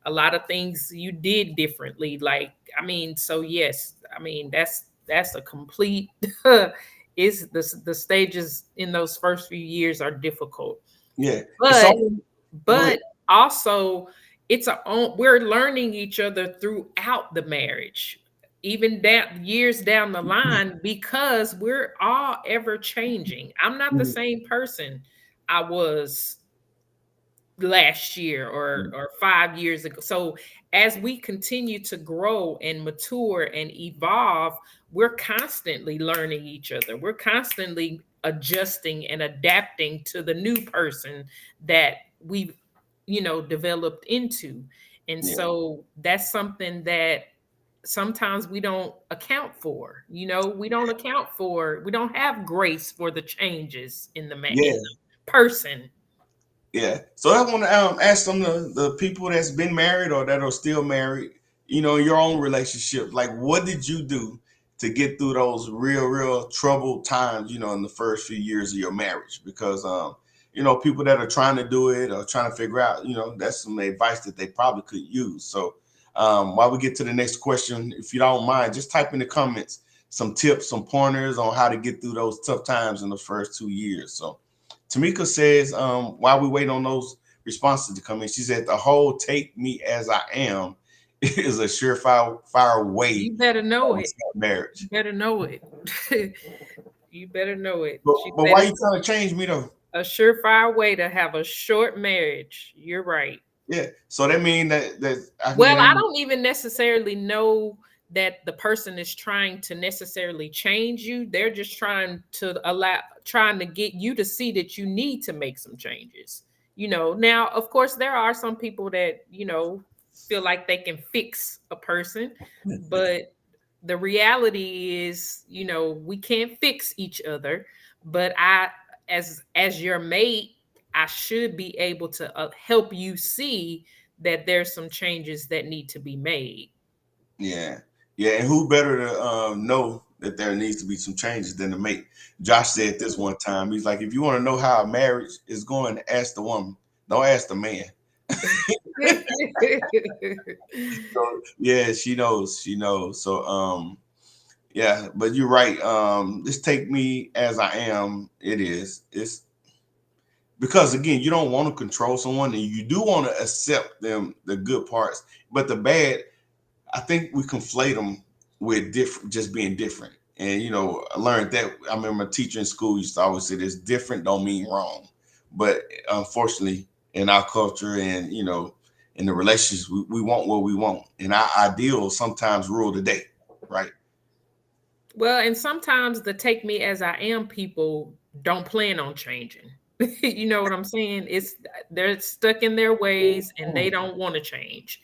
A lot of things you did differently. Like, I mean, so yes, I mean that's a complete is the stages in those first few years are difficult. yeah. It's But all. Go ahead. but also it's a own we're learning each other throughout the marriage, even down years down the line, because we're all ever changing. I'm not the same person I was last year or 5 years ago. So as we continue to grow and mature and evolve, we're constantly learning each other. We're constantly adjusting and adapting to the new person that we've developed into. And Yeah, so that's something that sometimes we don't account for. We don't have grace for the changes in yeah. the person. Yeah. So I want to ask some of the people that's been married or that are still married, your own relationship. Like, what did you do to get through those real troubled times, in the first few years of your marriage? Because, people that are trying to do it or trying to figure out, that's some advice that they probably could use. So, while we get to the next question, if you don't mind, just type in the comments some tips, some pointers on how to get through those tough times in the first 2 years. So, Tamika says, while we wait on those responses to come in, she said the whole "take me as I am" is a surefire way You better know of it. You marriage. better know it. You better know it. But She but said why you it's trying to change me though? a surefire way to have a short marriage. You're right. Yeah. So that mean that I can Well, I guarantee. don't even necessarily know that the person is trying to necessarily change you. They're just trying to get you to see that you need to make some changes. Now, of course, there are some people that, feel like they can fix a person, but the reality is, we can't fix each other. But as your mate, I should be able to help you see that there's some changes that need to be made. Yeah. Yeah. And who better to know that there needs to be some changes than the mate? Josh said this one time. He's like, if you want to know how a marriage is going, ask the woman. Don't ask the man. So, yeah, she knows. She knows. So yeah, but you're right. Just take me as I am. It is. It's because again, you don't want to control someone, and you do want to accept them, the good parts, but the bad, I think we conflate them with different, just being different. And I learned that. I remember a teacher in school used to always say, "This different don't mean wrong," but unfortunately, in our culture and in the relationships, we want what we want, and our ideals sometimes rule the day, right? Well, and sometimes the take me as I am people don't plan on changing. You know what I'm saying? They're stuck in their ways and they don't want to change.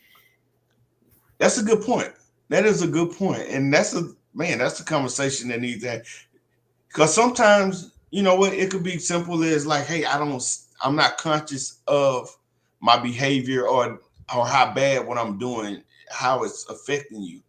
That's a good point. That is a good point, and that's a conversation that needs that, because sometimes. you know what? It could be simple as like, hey, I'm not conscious of my behavior or how bad what I'm doing, how it's affecting you.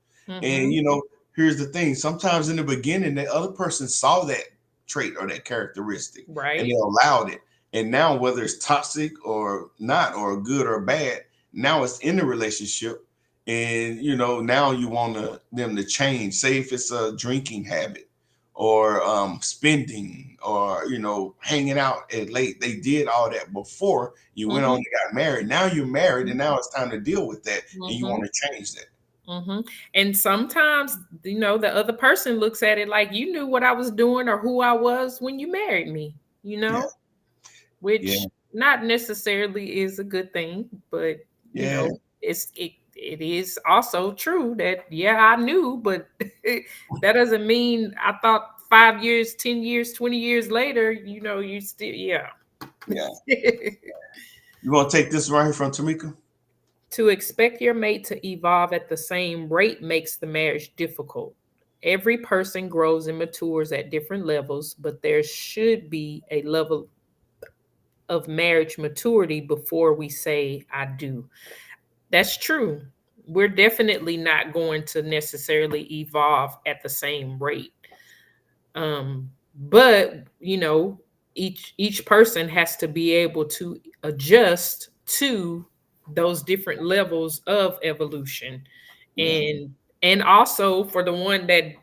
And Mm-hmm. you know, here's the thing: sometimes in the beginning, the other person saw that trait or that characteristic, and they Right. allowed it. And now, whether it's toxic or not, or good or bad, now it's in the relationship, and you know, now you want them to change. Say if it's a drinking habit or spending or you know hanging out at late. They did all that before you went on Mm-hmm. and got married. Now you're married, and now it's time to deal with that, and you Mm-hmm. want to change that. Mm-hmm. And sometimes, the other person looks at it like you knew what I was doing or who I was when you married me, Yeah, yeah, which not necessarily is a good thing, but yeah, it is also true that yeah, I knew, but that doesn't mean I thought 5 years, 10 years, 20 years later, you still yeah. yeah. You want to take this right here from Tamika? To expect your mate to evolve at the same rate makes the marriage difficult. Every person grows and matures at different levels, but there should be a level of marriage maturity before we say, I do. That's true. We're definitely not going to necessarily evolve at the same rate. But each person has to be able to adjust to those different levels of evolution, Yeah, and also for the one that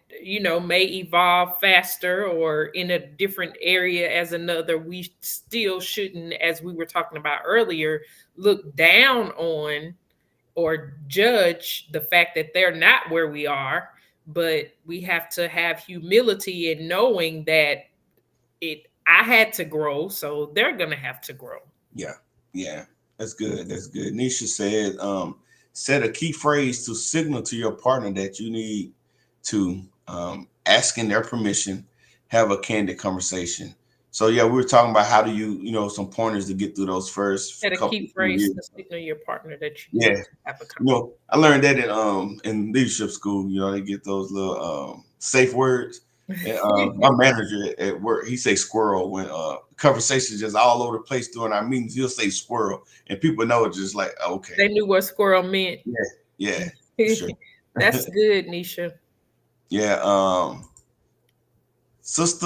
may evolve faster or in a different area as another, we still shouldn't, as we were talking about earlier, look down on or judge the fact that they're not where we are, but we have to have humility in knowing that it I had to grow, so they're gonna have to grow. yeah, yeah. That's good. That's good. Nisha said, set a key phrase to signal to your partner that you need to asking their permission, have a candid conversation. So yeah, we were talking about how do you know some pointers to get through those first At a couple key few phrase years. to signal your partner that you Yeah, need to have a you know, I learned that in leadership school. You know, they get those little safe words. And my conversation. manager at work, he say squirrel when conversations just all over the place during our meetings. He'll say squirrel, and people know it's just like okay, They knew what squirrel meant. yeah, yeah, for sure. That's good, Nisha. Yeah, Sister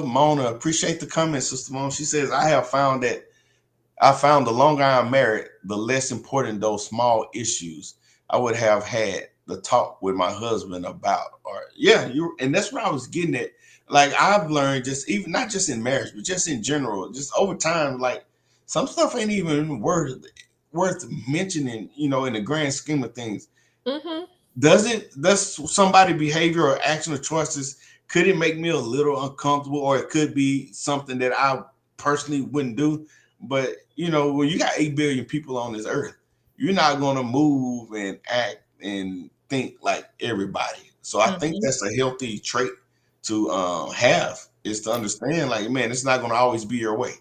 Mona, appreciate the comment, Sister Mona. She says, I found the longer I'm married, the less important those small issues I would have had the talk with my husband about. Or yeah, and that's what I was getting at. Like I've learned just even not just in marriage, but just in general, just over time, like some stuff ain't even worth mentioning, you know, in the grand scheme of things. Hmm. Does somebody behavior or action or choices, could it make me a little uncomfortable, or it could be something that I personally wouldn't do? But you know, when you got 8 billion people on this earth, you're not gonna move and act and think like everybody. So I think Hmm. that's a healthy trait to have, is to understand like, man, it's not gonna always be your way.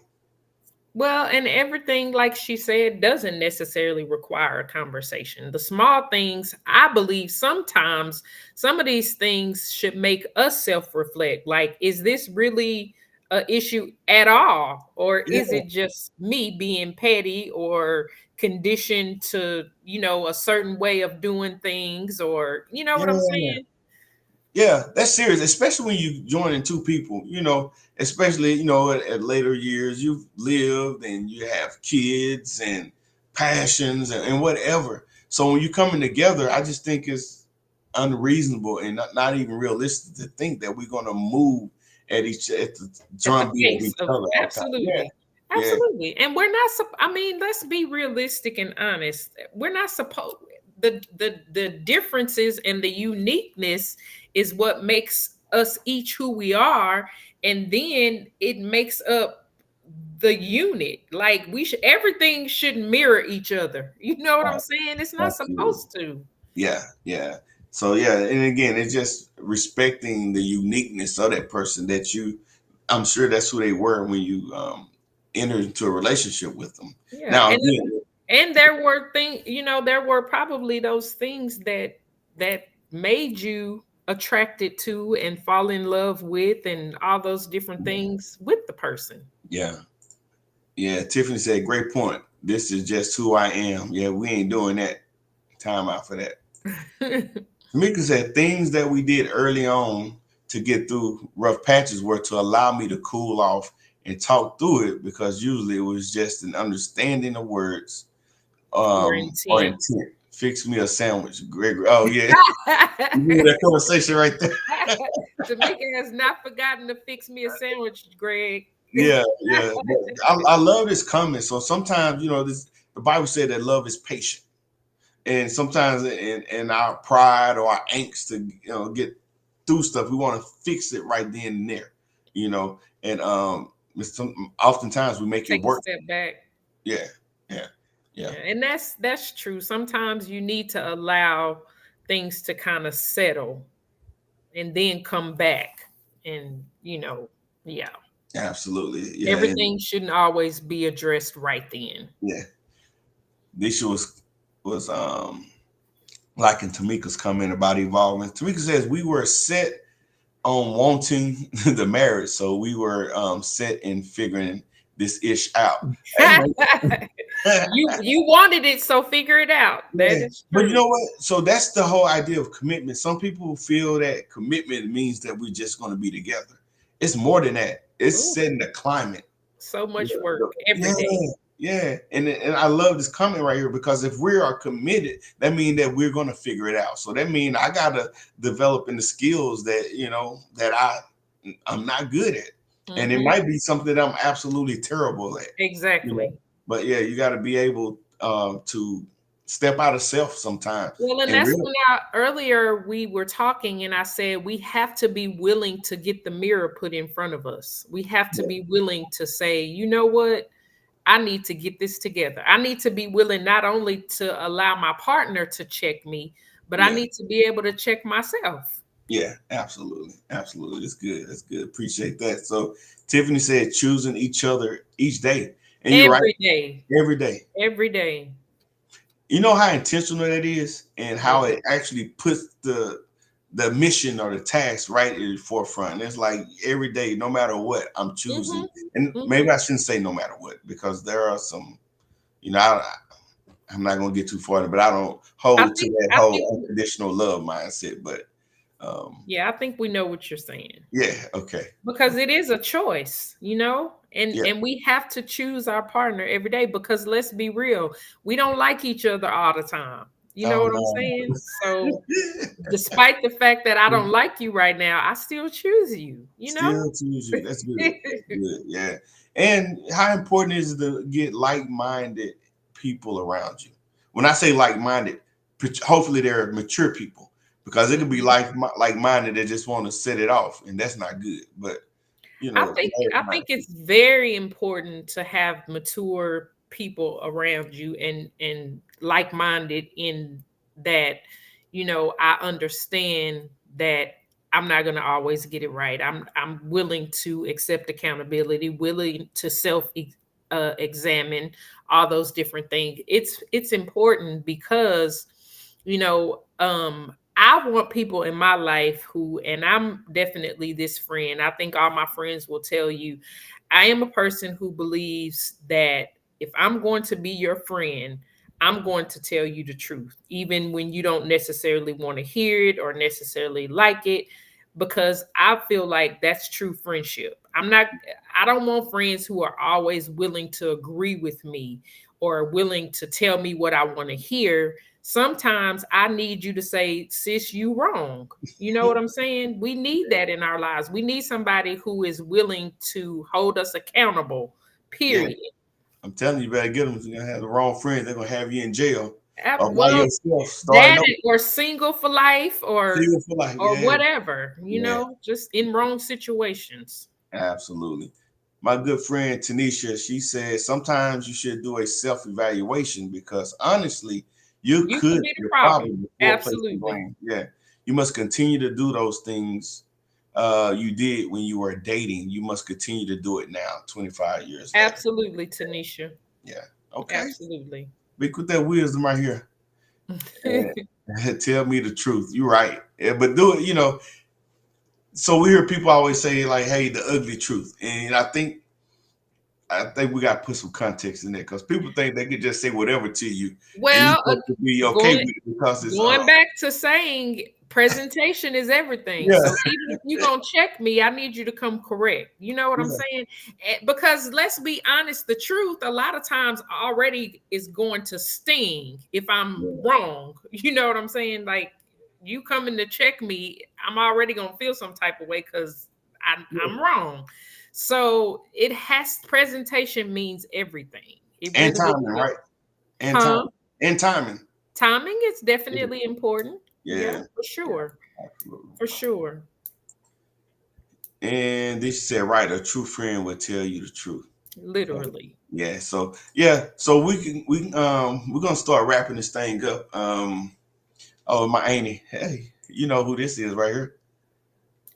Well, and everything, like she said, doesn't necessarily require a conversation. The small things, I believe, sometimes some of these things should make us self reflect. Like, is this really a issue at all? Or Yeah, is it just me being petty or conditioned to, a certain way of doing things? Or, you know what I'm yeah. saying? Yeah, that's serious, especially when you joining two people, you know, especially, you know, at later years, you've lived and you have kids and passions and whatever. So when you coming together, I just think it's unreasonable and not even realistic to think that we're going to move at the At the drumbeat of pace each of other all the time. Yeah, absolutely. yeah, Absolutely. And we're not I mean, let's be realistic and honest. We're not supposed the differences and the uniqueness is what makes us each who we are, and then it makes up the unit. Like we should everything should mirror each other. You know what I'm right, saying? It's not absolutely. supposed to. Yeah, yeah. So yeah, and again, it's just respecting the uniqueness of that person that you. I'm sure that's who they were when you entered into a relationship with them. Yeah. Now And again, there were things, there were probably those things that made you attracted to and fall in love with and all those different things with the person. Yeah. Yeah. Tiffany said, great point. This is just who I am. Yeah, we ain't doing that. Time out for that. Tamika said, things that we did early on to get through rough patches were to allow me to cool off and talk through it, because usually it was just an understanding of words Or or intent. intent. Fix me a sandwich, Gregory. Oh, yeah. You remember that conversation right there? Tamika has not forgotten to fix me a sandwich, Greg. Yeah, yeah. But I love this comment. So sometimes, the Bible said that love is patient. And sometimes in our pride or our angst to get through stuff, we want to fix it right then and there, and oftentimes we make it Take a work. step back. Yeah, yeah, Yeah, yeah, and that's true. Sometimes you need to allow things to kind of settle and then come back and yeah. absolutely, yeah, and Everything shouldn't always be addressed right then. yeah. This was liking Tamika's comment about evolving. Tamika says we were set on wanting the marriage, so we were set in figuring this ish out. Hey, You wanted it, so figure it out. That yeah, is but you true. know what? So that's the whole idea of commitment. Some people feel that commitment means that we're just going to be together. It's more than that. It's Ooh, setting the climate. so Yeah, much work every yeah, day. yeah. And I love this comment right here, because if we are committed, that means that we're going to figure it out. So that means I got to develop in the skills that that I'm not good at, and it Hmm. might be something that I'm absolutely terrible at. You know, Exactly. but yeah, you got to be able to step out of self sometime Well, and and that's really, when earlier we were talking, and I said we have to be willing to get the mirror put in front of us. We have to yeah, be willing to say, you know what? I need to get this together. I need to be willing not only to allow my partner to check me, but I yeah, need to be able to check myself yeah, absolutely, absolutely. It's good. That's good. Appreciate that. So Tiffany said choosing each other each day, and you're right, every day. every day. Every day. You know how intentional that is, and Yeah. how it actually puts the mission or the task right in the forefront. It's like every day, no matter what, I'm choosing. Hmm. And maybe Hmm. I shouldn't say no matter what, because there are some, you know, I, I'm not gonna get too far, but I don't I hold to think that I whole think unconditional love mindset. But um, yeah, I think we know what you're saying. yeah, okay, Because it is a choice, and yeah, we have to choose our partner every day, because let's be real, we don't like each other all the time. You know oh what I'm no, saying? So despite the fact that I don't like you right now, I still choose you. still choose you. That's good. That's good. Yeah. And how important is it to get like-minded people around you? When I say like-minded, hopefully they're mature people, because it could be Mhm. like-minded that just want to set it off, and that's not good. But I think like-minded it's people. very important to have mature people around you and like-minded in that, I understand that I'm not going to always get it right. I'm willing to accept accountability, willing to self examine all those different things. It's important because I want people in my life who, and I'm definitely this friend. I think all my friends will tell you, I am a person who believes that if I'm going to be your friend, I'm going to tell you the truth, even when you don't necessarily want to hear it or necessarily like it, because I feel like that's true friendship. I don't want friends who are always willing to agree with me or willing to tell me what I want to hear. Sometimes I need you to say, sis, you wrong. You know what I'm saying? We need that in our lives. We need somebody who is willing to hold us accountable, Yeah, period. I'm telling you, you better get them. You're gonna have the wrong friends. They're gonna have you in jail or by Well, yourself, starting that over. or single for life Single for life. or Yeah, whatever, yeah. just in wrong situations. Absolutely. My good friend Tanisha, she said sometimes you should do a self evaluation, because honestly, you You could could be be the a problem problem. before placing Absolutely. blame. Yeah. You must continue to do those things you did when you were dating. You must continue to do it now, 25 years later. Absolutely, Tanisha. Yeah. Okay. Absolutely. Big with that wisdom right here. Yeah. Tell me the truth. You're right. Yeah, but do it, so we hear people always say like, "Hey, the ugly truth," and I think we got to put some context in there because people think they could just say whatever to you, and you Well, supposed to be okay going with it because it's going back to saying presentation is everything. yeah, So even if you're gonna check me, I need you to come correct. You know what I'm yeah, saying? Because let's be honest, the truth a lot of times already is going to sting if I'm yeah, wrong. You know what I'm saying? Like you coming to check me, I'm already gonna feel some type of way because yeah. I'm wrong. So it has presentation means everything. It And really, timing, really does. right? And Huh? timing, and timing. Timing is Yeah, definitely important. Yeah, yeah, for yeah, sure. absolutely. For sure. And this said, right, a true friend will tell you the truth. So, Literally. yeah, so we're gonna start wrapping this thing up. Oh, my auntie, hey, you know who this is right here?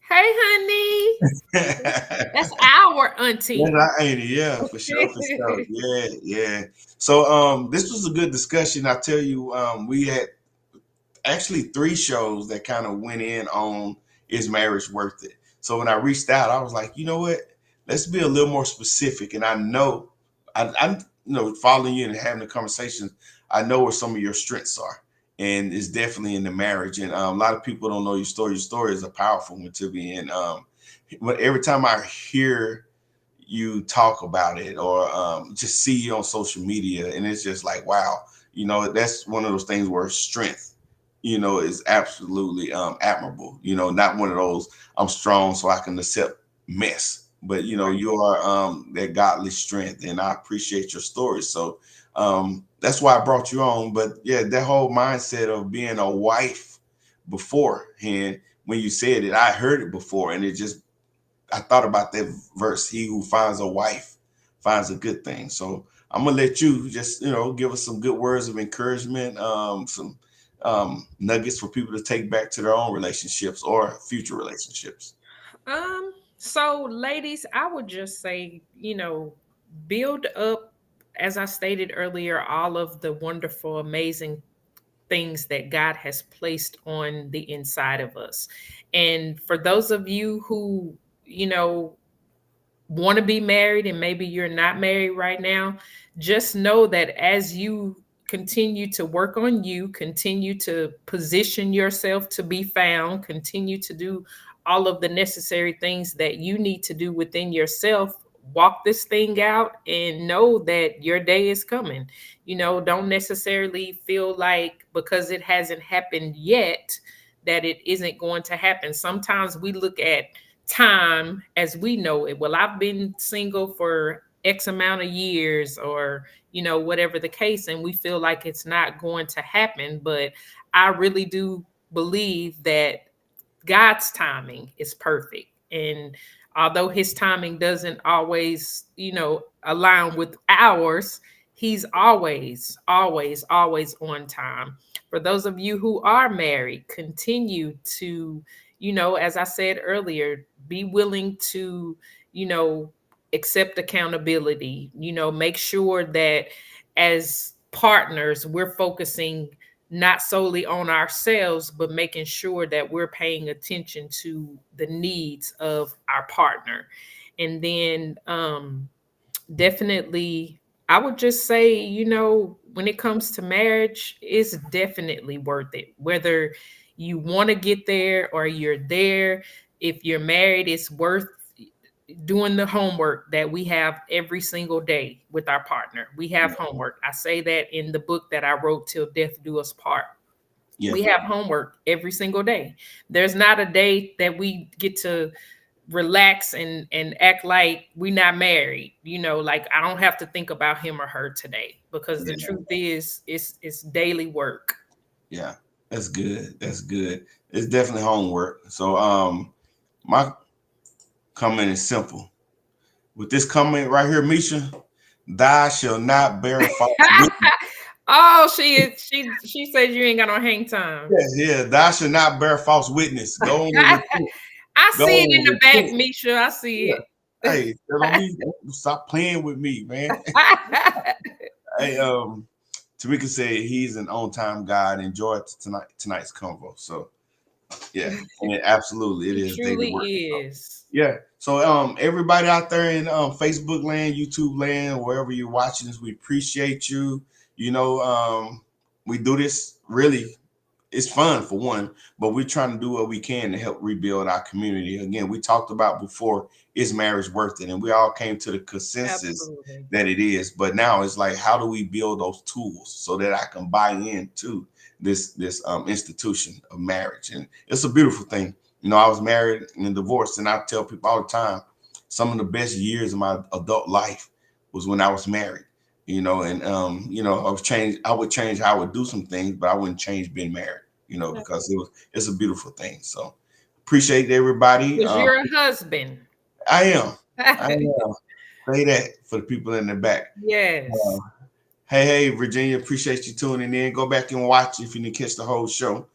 Hey, honey. That's That's our auntie. our auntie, yeah, for sure, for sure. Yeah, yeah. So this was a good discussion. I tell you, we had actually three shows that kind of went in on is marriage worth it. So when I reached out, I was like, you know what? Let's be a little more specific. And I'm following you and having the conversations. I know where some of your strengths are, and it's definitely in the marriage. And a lot of people don't know your story. Your story is a powerful one to me. And but every time I hear you talk about it or just see you on social media, and it's just like, wow, that's one of those things where strength is absolutely admirable. Not one of those I'm strong so I can accept mess, but Right. you are that godly strength, and I appreciate your story. So that's why I brought you on. But yeah, that whole mindset of being a wife beforehand, when you said it, I heard it before, and I thought about that verse: "He who finds a wife finds a good thing." So I'm gonna let you just give us some good words of encouragement, some nuggets for people to take back to their own relationships or future relationships. So ladies, I would just say, build up, as I stated earlier, all of the wonderful, amazing things that God has placed on the inside of us. And for those of you who, want to be married and maybe you're not married right now, just know that as you continue to work on you, continue to position yourself to be found, continue to do all of the necessary things that you need to do within yourself, walk this thing out and know that your day is coming. Don't necessarily feel like because it hasn't happened yet that it isn't going to happen. Sometimes we look at time as we know it. Well, I've been single for X amount of years, or, whatever the case, and we feel like it's not going to happen. But I really do believe that God's timing is perfect. And although his timing doesn't always, align with ours, he's always, always, always on time. For those of you who are married, continue to, as I said earlier, be willing to, you know, accept accountability, make sure that as partners, we're focusing not solely on ourselves, but making sure that we're paying attention to the needs of our partner. And then definitely, I would just say, when it comes to marriage, it's definitely worth it. Whether you want to get there or you're there, if you're married, it's worth doing the homework that we have every single day with our partner. We have homework. I say that in the book that I wrote, Till Death Do Us Part. Yeah, We have homework every single day. There's not a day that we get to relax and act like we're not married. Like I don't have to think about him or her today, because the yeah, truth is it's daily work. yeah. That's good. That's good. It's definitely homework. So my comment is simple. With this comment right here, Misha, thou shall not bear false witness. Oh, she says you ain't got no hang time. Yeah, yeah, thou shall not bear false witness. Go on and repent. I Go see it on in and the back, repent. Misha. I see Yeah. Hey, tell me, stop playing with me, man. it. Hey, Tamika said he's an on-time guy and enjoyed tonight's convo. So yeah, and absolutely, it He is daily truly work. is. Yeah. So everybody out there in Facebook land, YouTube land, wherever you're watching this, we appreciate you. You know, we do this really, it's fun for one, but we're trying to do what we can to help rebuild our community. Again, we talked about before, is marriage worth it? And we all came to the consensus Absolutely. that it is. But now it's like, how do we build those tools so that I can buy into this institution of marriage? And it's a beautiful thing. You know, I was married and divorced, and I tell people all the time, some of the best years of my adult life was when I was married. You know, and I would change how I would do some things, but I wouldn't change being married. You know, because it's a beautiful thing. So appreciate everybody. Because you're a husband. I am. I am. Say that for the people in the back. Uh, Yes. hey, Virginia, appreciate you tuning in. Go back and watch if you didn't catch the whole show.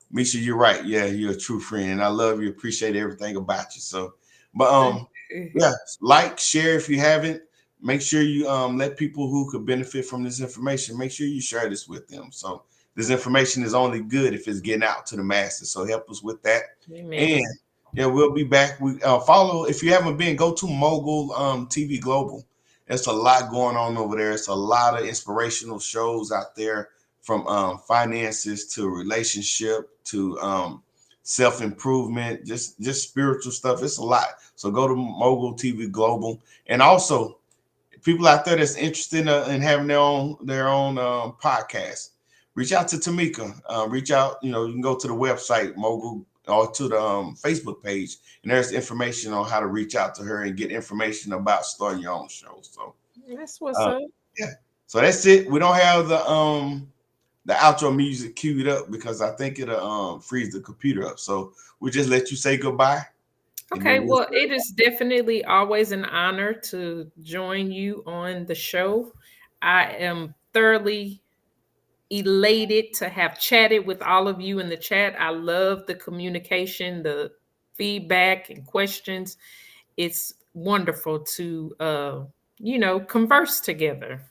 Misha, you're right. Yeah, you're a true friend, and I love you. Appreciate everything about you. So, but yeah, like, share if you haven't. Make sure you let people who could benefit from this information. Make sure you share this with them. So this information is only good if it's getting out to the masses. So help us with that. Amen. And yeah, we'll be back. We follow if you haven't been. Go to Mogul TV Global. There's a lot going on over there. It's a lot of inspirational shows out there, from finances to relationship to self improvement, just spiritual stuff. It's a lot. So go to Mogul TV Global, and also people out there that's interested in having their own podcast. Reach out to Tamika. Reach out. You know, you can go to the website Mogul or to the Facebook page, and there's information on how to reach out to her and get information about starting your own show. So That's what's uh, up. yeah. So that's it. We don't have the outro music queued up because I think it'll freeze the computer up. So we just let you say goodbye, and Okay, then we'll well, say it is definitely always an honor to join you on the show. I am thoroughly elated to have chatted with all of you in the chat. I love the communication, the feedback, and questions. It's wonderful to, converse together.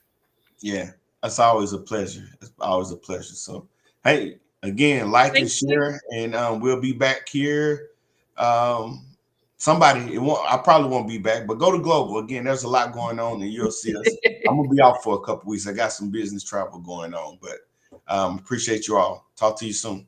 yeah, that's always a pleasure. It's always a pleasure. So, hey, again, like and Thank you. share, and we'll be back here. Um, somebody, I probably won't be back, but go to Global again. There's a lot going on, and you'll see us. I'm gonna be out for a couple weeks. I got some business travel going on, but appreciate you all. Talk to you soon.